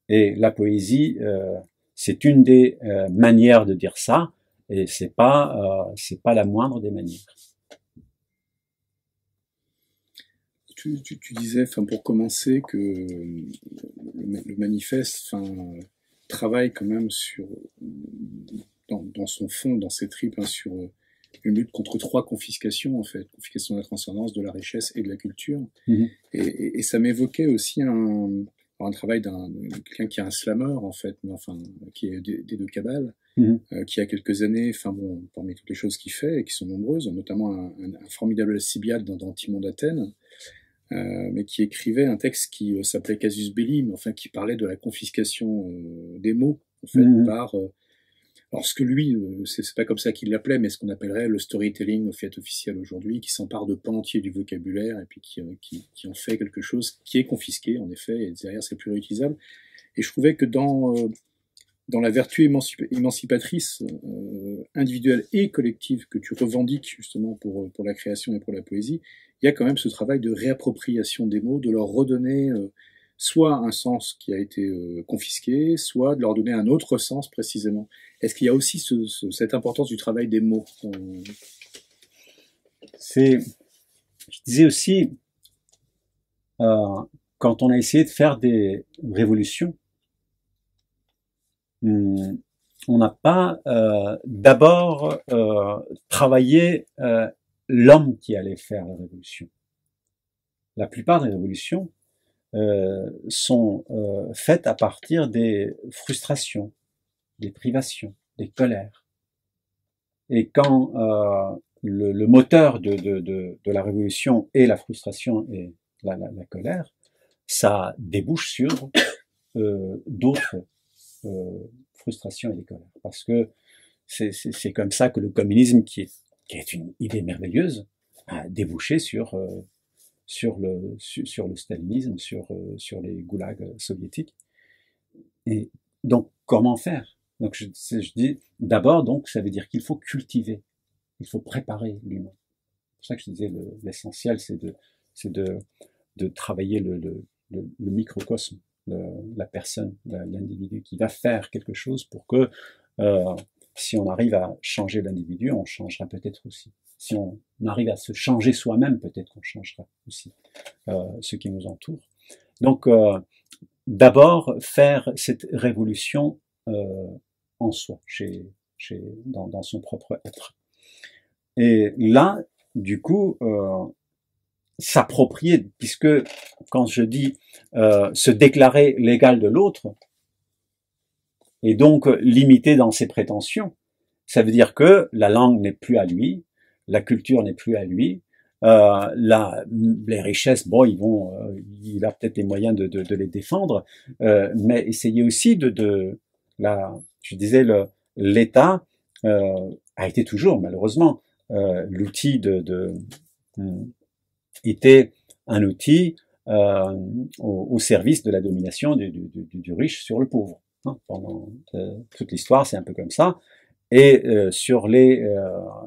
Et la poésie, c'est une des manières de dire ça, et c'est pas la moindre des manières. Tu disais, enfin pour commencer, que le manifeste, enfin travaille quand même sur dans son fond, dans ses tripes, hein, sur une lutte contre 3 confiscations en fait, confiscation de la transcendance, de la richesse et de la culture. Mmh. Et ça m'évoquait aussi un travail d'un quelqu'un qui est un slammer en fait, mais enfin qui est des deux cabales, qui a quelques années, enfin bon, parmi toutes les choses qu'il fait et qui sont nombreuses, notamment un formidable Alcibiade dans Timon d'Athènes, mais qui écrivait un texte qui s'appelait Casus Belli, mais enfin qui parlait de la confiscation des mots en fait par alors ce que lui, c'est pas comme ça qu'il l'appelait, mais ce qu'on appellerait le storytelling au fiat officiel aujourd'hui, qui s'empare de pans entiers du vocabulaire et puis qui en fait quelque chose qui est confisqué en effet, et derrière c'est plus réutilisable. Et je trouvais que dans la vertu émancipatrice individuelle et collective que tu revendiques justement pour la création et pour la poésie, il y a quand même ce travail de réappropriation des mots, de leur redonner soit un sens qui a été confisqué, soit de leur donner un autre sens précisément. Est-ce qu'il y a aussi cette importance du travail des mots? Je disais aussi, quand on a essayé de faire des révolutions, on n'a pas d'abord travaillé l'homme qui allait faire la révolution. La plupart des révolutions sont faites à partir des frustrations, des privations, des colères. Et quand le moteur de la révolution est la frustration et la colère, ça débouche sur d'autres frustrations et des colères. Parce que c'est comme ça que le communisme, qui est une idée merveilleuse, a débouché sur le stalinisme, sur les goulags soviétiques. Et donc, comment faire? Donc, je dis, d'abord, donc, ça veut dire qu'il faut cultiver, il faut préparer l'humain. C'est pour ça que je disais, l'essentiel, c'est de travailler le microcosme, la personne, l'individu, qui va faire quelque chose pour que, si on arrive à changer l'individu, on changera peut-être aussi. Si on arrive à se changer soi-même, peut-être qu'on changera aussi ce qui nous entoure. Donc, d'abord, faire cette révolution en soi, dans son propre être. Et là, du coup, s'approprier, puisque quand je dis se déclarer l'égal de l'autre, et donc limité dans ses prétentions, ça veut dire que la langue n'est plus à lui, la culture n'est plus à lui, les richesses, bon, il a peut-être les moyens de les défendre, mais essayer aussi je disais, l'État a été toujours, malheureusement, l'outil était un outil au service de la domination du riche sur le pauvre. Hein, pendant toute l'histoire, c'est un peu comme ça. Et sur les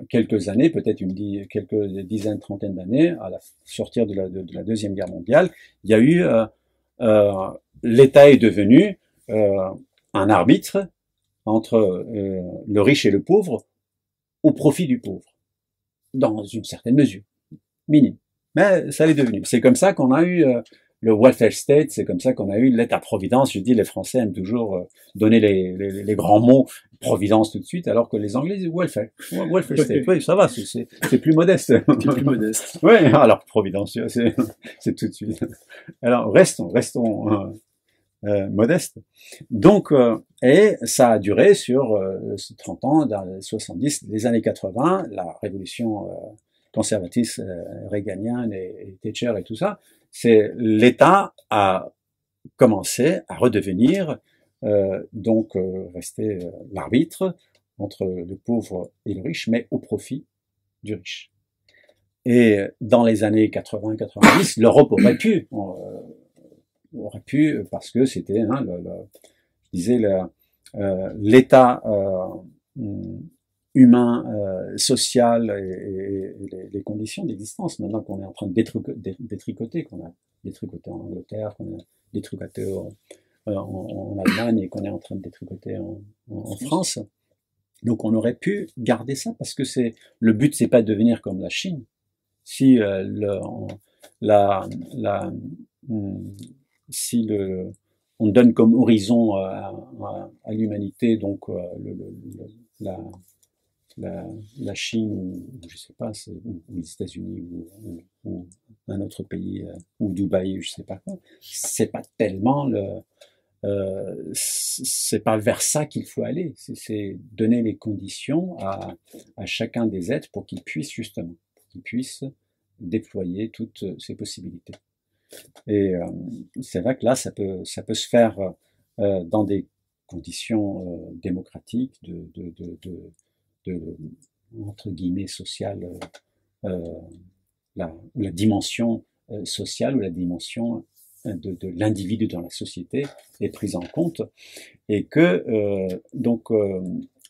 quelques années, peut-être quelques dizaines, trentaines d'années, à la sortir de la Deuxième Guerre mondiale, il y a eu l'État est devenu un arbitre entre le riche et le pauvre au profit du pauvre, dans une certaine mesure, minime. Mais ça l'est devenu. C'est comme ça qu'on a eu le welfare state, c'est comme ça qu'on a eu l'État-providence. Je dis, les Français aiment toujours donner les grands mots, providence tout de suite, alors que les Anglais disent welfare state. Oui, ça va, c'est plus modeste. C'est plus modeste. Oui, alors providence, c'est tout de suite. Alors restons modestes. Donc Et ça a duré sur 30 ans, dans les 70, les années 80, la révolution conservatrice reaganienne et Thatcher et tout ça, c'est l'État a commencé à redevenir rester l'arbitre entre le pauvre et le riche, mais au profit du riche. Et dans les années 80-90, l'Europe aurait pu parce que c'était, je disais, l'état humain, social et les conditions d'existence. Maintenant qu'on est en train de détricoter, qu'on a détricoté en Angleterre, qu'on a détricoté en Allemagne et qu'on est en train de détricoter en France. Donc on aurait pu garder ça parce que le but, c'est pas de devenir comme la Chine. Si on donne comme horizon à l'humanité donc la Chine ou je sais pas ou les États-Unis ou un autre pays ou Dubaï, je sais pas quoi, c'est pas tellement c'est pas vers ça qu'il faut aller. C'est donner les conditions à chacun des êtres pour qu'ils puissent justement, déployer toutes ces possibilités. Et c'est vrai que là, ça peut se faire dans des conditions démocratiques, entre guillemets sociales, la dimension sociale ou la dimension de l'individu dans la société est prise en compte, et que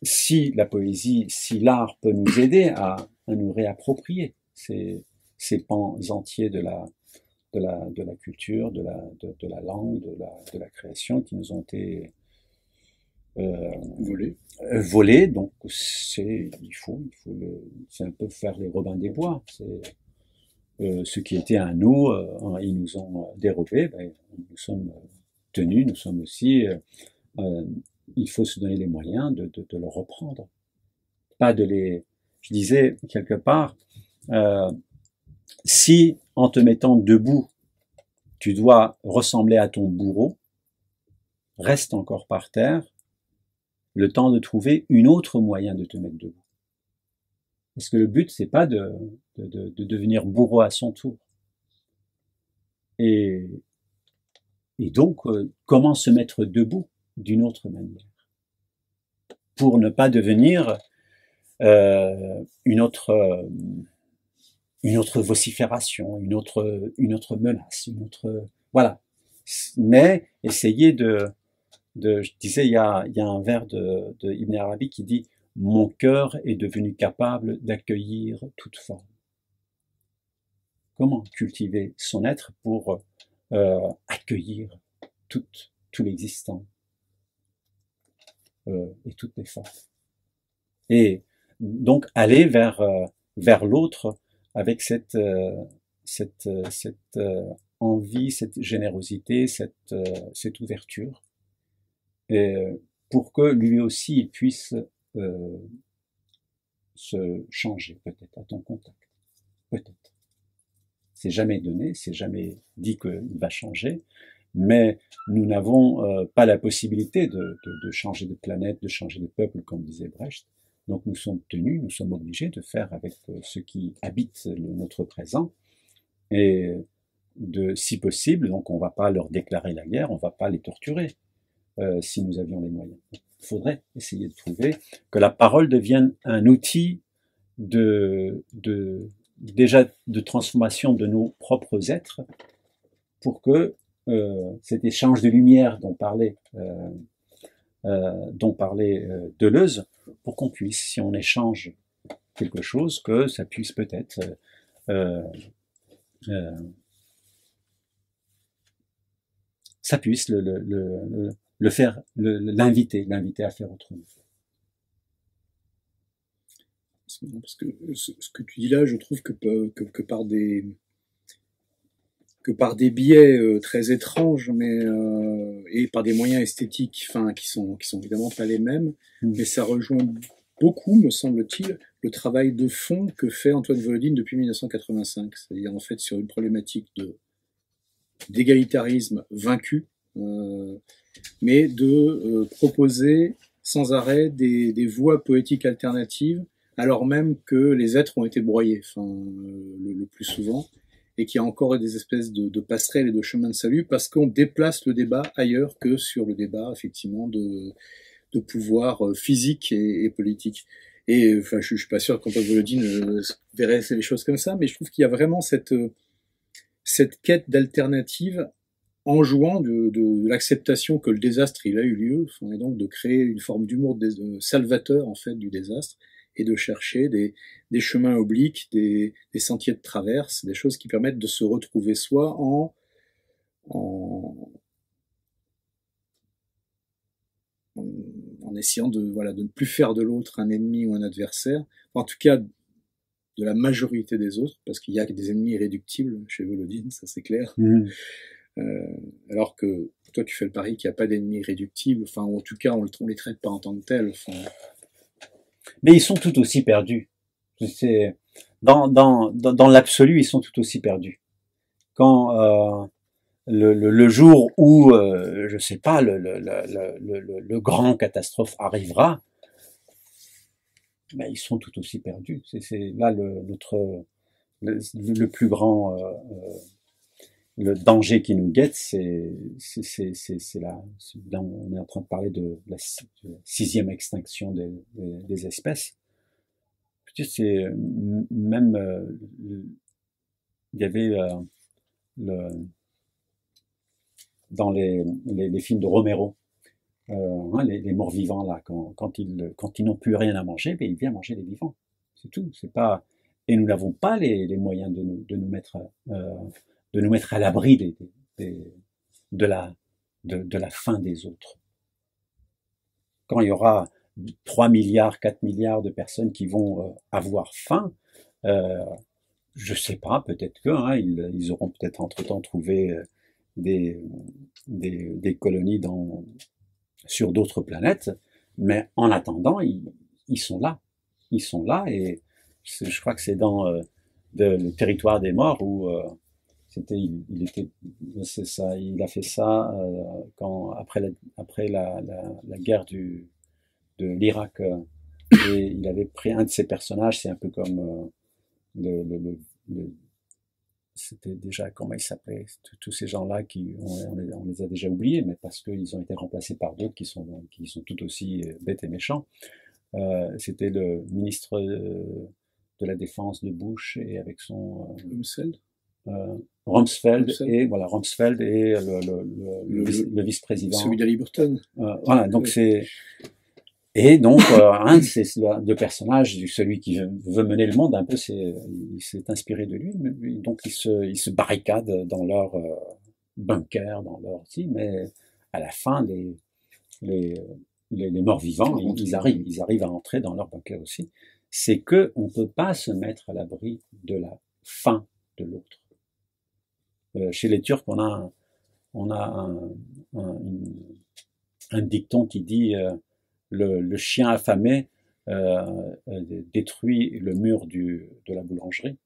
si la poésie, si l'art peut nous aider à nous réapproprier ces pans entiers de la culture, de la langue, de la création qui nous ont été volés. Donc il faut c'est un peu faire les Robins des Bois. Ce qui était à nous, ils nous ont dérobé, nous sommes tenus, nous sommes aussi, il faut se donner les moyens de le reprendre. Pas de les, je disais quelque part, si en te mettant debout, tu dois ressembler à ton bourreau, reste encore par terre, le temps de trouver une autre moyen de te mettre debout. Parce que le but, c'est pas de devenir bourreau à son tour. Et donc, comment se mettre debout d'une autre manière pour ne pas devenir une autre vocifération, une autre menace, voilà. Mais essayer je disais, il y a un vers de Ibn Arabi qui dit: mon cœur est devenu capable d'accueillir toute forme. Comment cultiver son être pour accueillir tout l'existant et toutes les formes. Et donc aller vers l'autre avec cette envie, cette générosité, cette ouverture, et pour que lui aussi il puisse se changer peut-être à ton contact, peut-être. C'est jamais donné, c'est jamais dit qu'il va changer, mais nous n'avons pas la possibilité de changer de planète, de changer de peuple, comme disait Brecht. Donc nous sommes tenus, nous sommes obligés de faire avec ce qui habite notre présent, et si possible, donc on ne va pas leur déclarer la guerre, on ne va pas les torturer si nous avions les moyens. Il faudrait essayer de trouver que la parole devienne un outil déjà de transformation de nos propres êtres, pour que cet échange de lumière dont parlait Deleuze, pour qu'on puisse, si on échange quelque chose, que ça puisse peut-être ça puisse le faire, l'inviter à faire autrement. Parce que ce que tu dis là, je trouve que par des biais très étranges, mais et par des moyens esthétiques, qui sont évidemment pas les mêmes, mais ça rejoint beaucoup, me semble-t-il, le travail de fond que fait Antoine Volodine depuis 1985, c'est-à-dire en fait sur une problématique d'égalitarisme vaincu, mais de proposer sans arrêt des voies poétiques alternatives, alors même que les êtres ont été broyés, le plus souvent, et qu'il y a encore des espèces de passerelles et de chemins de salut, parce qu'on déplace le débat ailleurs que sur le débat, effectivement, de pouvoir physique et politique. Et enfin, je suis pas sûr qu'Antoine Volodine verrait les choses comme ça, mais je trouve qu'il y a vraiment cette quête d'alternative en jouant de l'acceptation que le désastre il a eu lieu, et donc de créer une forme d'humour salvateur en fait du désastre et de chercher des chemins obliques, des sentiers de traverse, des choses qui permettent de se retrouver soi en essayant de ne plus faire de l'autre un ennemi ou un adversaire, en tout cas de la majorité des autres, parce qu'il y a des ennemis irréductibles chez Volodine, ça c'est clair. Alors que toi tu fais le pari qu'il n'y a pas d'ennemis irréductibles, ou en tout cas on les traite pas en tant que tels. Mais ils sont tout aussi perdus. Dans l'absolu, ils sont tout aussi perdus. Quand le jour où, je sais pas, le grand catastrophe arrivera, ben, ils sont tout aussi perdus. C'est là le plus grand le danger qui nous guette, c'est là. On est en train de parler de la sixième extinction des espèces. C'est même il y avait dans les films de Romero, les morts vivants là, quand ils n'ont plus rien à manger, ben, il vient manger les vivants. C'est tout. C'est pas, et nous n'avons pas les moyens de nous mettre à l'abri de la faim des autres. Quand il y aura 3 milliards, 4 milliards de personnes qui vont avoir faim, je sais pas, peut-être que ils auront peut-être entre-temps trouvé des colonies sur d'autres planètes, mais en attendant, ils sont là. Ils sont là, et je crois que c'est dans le territoire des morts où il a fait ça après la guerre de l'Irak, et il avait pris un de ses personnages, c'est un peu comme c'était déjà, comment il s'appelait, tous ces gens-là on les a déjà oubliés, mais parce qu'ils ont été remplacés par d'autres qui sont tout aussi bêtes et méchants. C'était le ministre de la Défense de Bush, et avec son Rumsfeld et le vice-président. Celui d'Haliburton. Voilà, donc et donc un de ces deux personnages, celui qui veut mener le monde un peu, il s'est inspiré de lui, donc ils se barricadent dans leur bunker, mais à la fin les morts-vivants, ils arrivent à entrer dans leur bunker aussi. C'est que on peut pas se mettre à l'abri de la faim de l'autre. Chez les Turcs, on a un dicton qui dit le chien affamé détruit le mur de la boulangerie.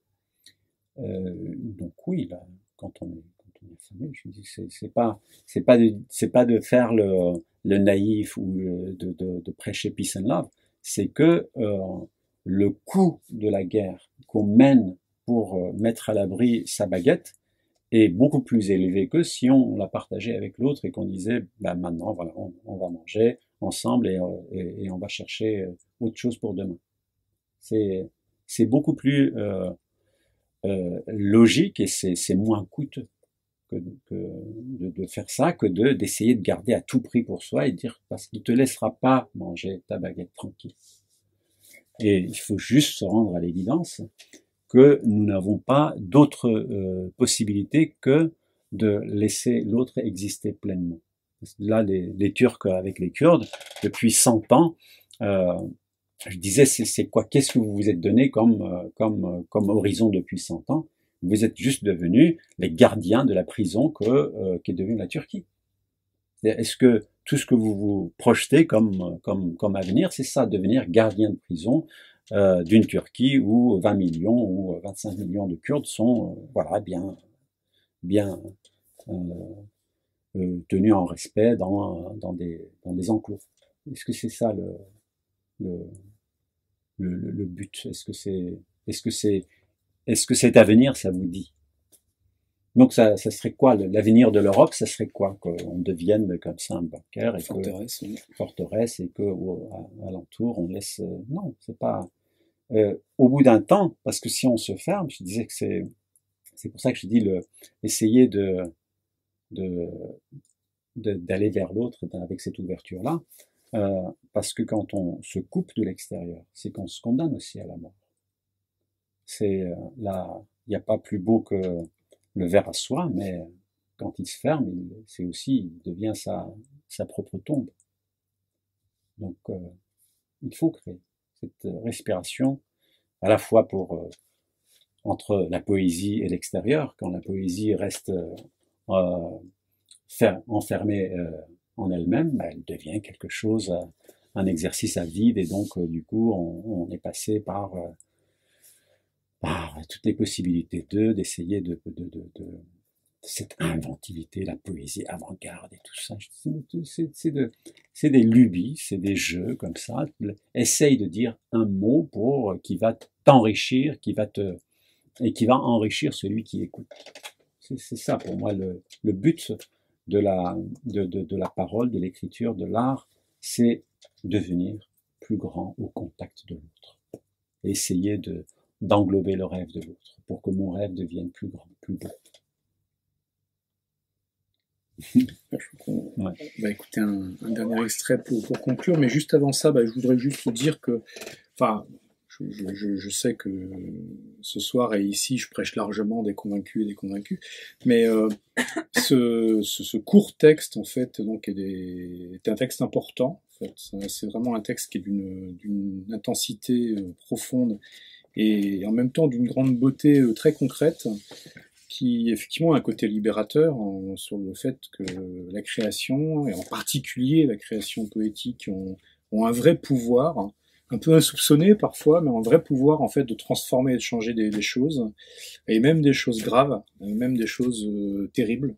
Donc oui, là, quand on est affamé, je me dis, c'est pas de faire le naïf ou de prêcher peace and love, c'est que le coût de la guerre qu'on mène pour mettre à l'abri sa baguette est beaucoup plus élevé que si on la partageait avec l'autre et qu'on disait, bah maintenant, voilà, on va manger ensemble et on va chercher autre chose pour demain. C'est beaucoup plus logique, et c'est moins coûteux que de faire ça, que d'essayer de garder à tout prix pour soi et dire, parce qu'il te laissera pas manger ta baguette tranquille. Et il faut juste se rendre à l'évidence que nous n'avons pas d'autre possibilité que de laisser l'autre exister pleinement. Là, les Turcs avec les Kurdes, depuis 100 ans, je disais, c'est quoi, qu'est-ce que vous vous êtes donné comme horizon depuis 100 ans? Vous êtes juste devenus les gardiens de la prison qui est devenue la Turquie. Est-ce que tout ce que vous vous projetez comme avenir, c'est ça, devenir gardien de prison d'une Turquie où 20 millions ou 25 millions de Kurdes sont bien tenus en respect dans des enclos. Est-ce que c'est ça le but? Est-ce que c'est à venir, ça vous dit? Donc ça serait quoi l'avenir de l'Europe? Ça serait quoi? Qu'on devienne comme ça un bunker et forteresse et que à l'entour on laisse. Non, c'est pas. Au bout d'un temps, parce que si on se ferme, je disais que c'est pour ça que je dis essayer d'aller vers l'autre avec cette ouverture-là, parce que quand on se coupe de l'extérieur, c'est qu'on se condamne aussi à la mort. C'est là, il n'y a pas plus beau que le verre à soie, mais quand il se ferme, il devient sa propre tombe. Donc, il faut créer cette respiration, à la fois entre la poésie et l'extérieur. Quand la poésie reste enfermée en elle-même, elle devient quelque chose, un exercice à vide, et donc du coup, on est passé par toutes les possibilités d'essayer de cette inventivité, la poésie avant-garde et tout ça. C'est des lubies, c'est des jeux comme ça. Essaye de dire un mot qui va t'enrichir, qui va enrichir celui qui écoute. C'est ça pour moi le but de la parole, de l'écriture, de l'art, c'est devenir plus grand au contact de l'autre. Essayer d'englober le rêve de l'autre pour que mon rêve devienne plus grand, plus beau. Ouais. Bah, écoutez, un dernier extrait pour conclure, mais juste avant ça, je voudrais juste vous dire que, enfin, je sais que ce soir et ici, je prêche largement des convaincus et des convaincus, mais ce court texte, en fait, donc, est un texte important. En fait, c'est vraiment un texte qui est d'une intensité profonde et en même temps d'une grande beauté très concrète, qui effectivement a un côté libérateur sur le fait que la création, et en particulier la création poétique, ont un vrai pouvoir, un peu insoupçonné parfois, mais un vrai pouvoir en fait de transformer et de changer des choses, et même des choses graves, même des choses terribles,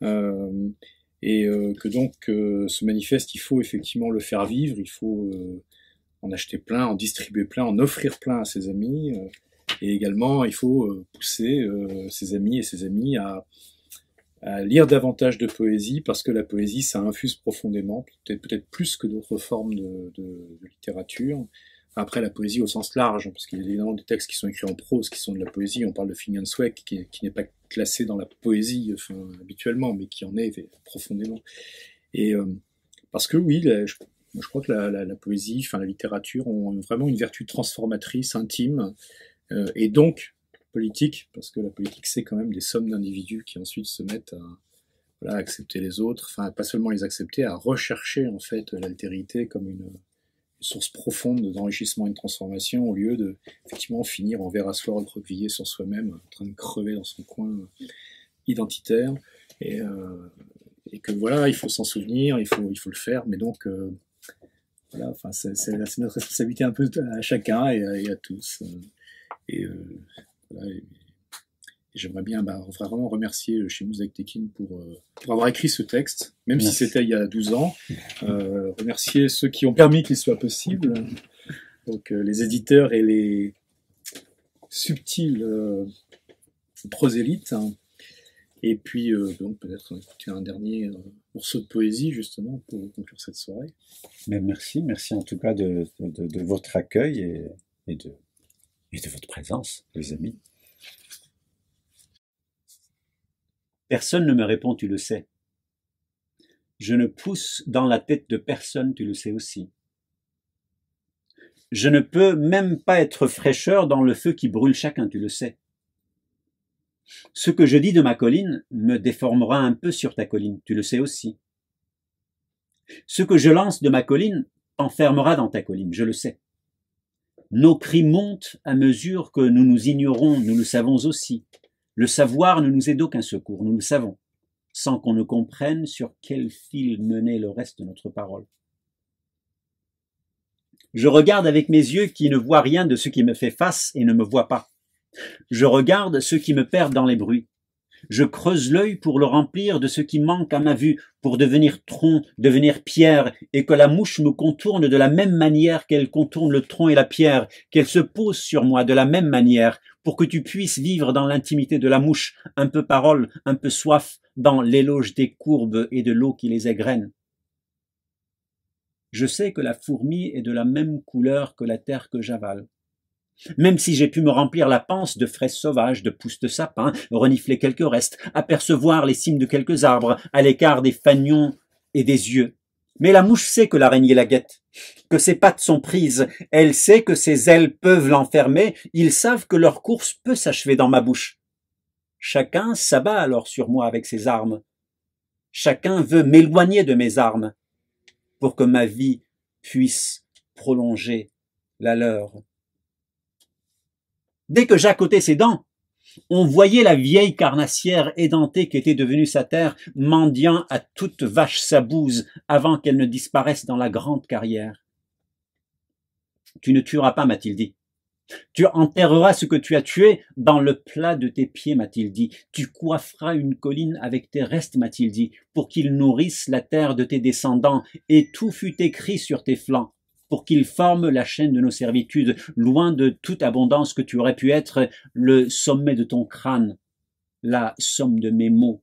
et que donc ce manifeste, il faut effectivement le faire vivre, il faut en acheter plein, en distribuer plein, en offrir plein à ses amis. Et également, il faut pousser ses amis et ses amis à lire davantage de poésie, parce que la poésie, ça infuse profondément, peut-être plus que d'autres formes de littérature. Après, la poésie au sens large, parce qu'il y a évidemment des textes qui sont écrits en prose, qui sont de la poésie. On parle de Finn Sweck, qui n'est pas classé dans la poésie habituellement, mais qui en est profondément. Et parce que oui, je crois que la poésie, la littérature ont vraiment une vertu transformatrice, intime, et donc politique, parce que la politique, c'est quand même des sommes d'individus qui ensuite se mettent à accepter les autres, pas seulement les accepter, à rechercher en fait l'altérité comme une source profonde d'enrichissement et de transformation, au lieu de effectivement finir en verre à soie recroquevillé sur soi-même, en train de crever dans son coin identitaire, et que voilà, il faut s'en souvenir, il faut le faire, mais donc voilà, c'est notre responsabilité un peu à chacun et à tous. Et voilà, et j'aimerais bien vraiment remercier chez Mouzak Tekin pour avoir écrit ce texte, même si c'était il y a 12 ans. Remercier ceux qui ont permis qu'il soit possible, donc les éditeurs et les subtils prosélytes. Et puis donc peut-être écouter un dernier morceau de poésie justement pour conclure cette soirée. Mais merci en tout cas de votre accueil et de votre présence, les amis. Personne ne me répond, tu le sais. Je ne pousse dans la tête de personne, tu le sais aussi. Je ne peux même pas être fraîcheur dans le feu qui brûle chacun, tu le sais. Ce que je dis de ma colline me déformera un peu sur ta colline, tu le sais aussi. Ce que je lance de ma colline t'enfermera dans ta colline, je le sais. Nos cris montent à mesure que nous nous ignorons, nous le savons aussi. Le savoir ne nous est d'aucun secours, nous le savons, sans qu'on ne comprenne sur quel fil menait le reste de notre parole. Je regarde avec mes yeux qui ne voient rien de ce qui me fait face et ne me voient pas. Je regarde ceux qui me perdent dans les bruits. Je creuse l'œil pour le remplir de ce qui manque à ma vue, pour devenir tronc, devenir pierre, et que la mouche me contourne de la même manière qu'elle contourne le tronc et la pierre, qu'elle se pose sur moi de la même manière, pour que tu puisses vivre dans l'intimité de la mouche, un peu parole, un peu soif, dans l'éloge des courbes et de l'eau qui les égrène. Je sais que la fourmi est de la même couleur que la terre que j'avale. Même si j'ai pu me remplir la panse de fraises sauvages, de pousses de sapin, renifler quelques restes, apercevoir les cimes de quelques arbres, à l'écart des fanions et des yeux. Mais la mouche sait que l'araignée la guette, que ses pattes sont prises, elle sait que ses ailes peuvent l'enfermer, ils savent que leur course peut s'achever dans ma bouche. Chacun s'abat alors sur moi avec ses armes. Chacun veut m'éloigner de mes armes pour que ma vie puisse prolonger la leur. Dès que j'accotais ses dents, on voyait la vieille carnassière édentée qui était devenue sa terre, mendiant à toute vache sa bouse avant qu'elle ne disparaisse dans la grande carrière. Tu ne tueras pas, m'a-t-il dit. Tu enterreras ce que tu as tué dans le plat de tes pieds, m'a-t-il dit. Tu coifferas une colline avec tes restes, m'a-t-il dit, pour qu'ils nourrissent la terre de tes descendants, et tout fut écrit sur tes flancs, pour qu'ils forment la chaîne de nos servitudes, loin de toute abondance que tu aurais pu être le sommet de ton crâne, la somme de mes mots,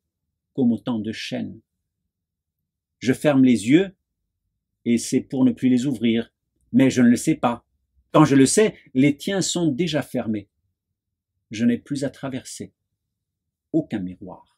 comme autant de chaînes. Je ferme les yeux, et c'est pour ne plus les ouvrir, mais je ne le sais pas. Quand je le sais, les tiens sont déjà fermés. Je n'ai plus à traverser aucun miroir.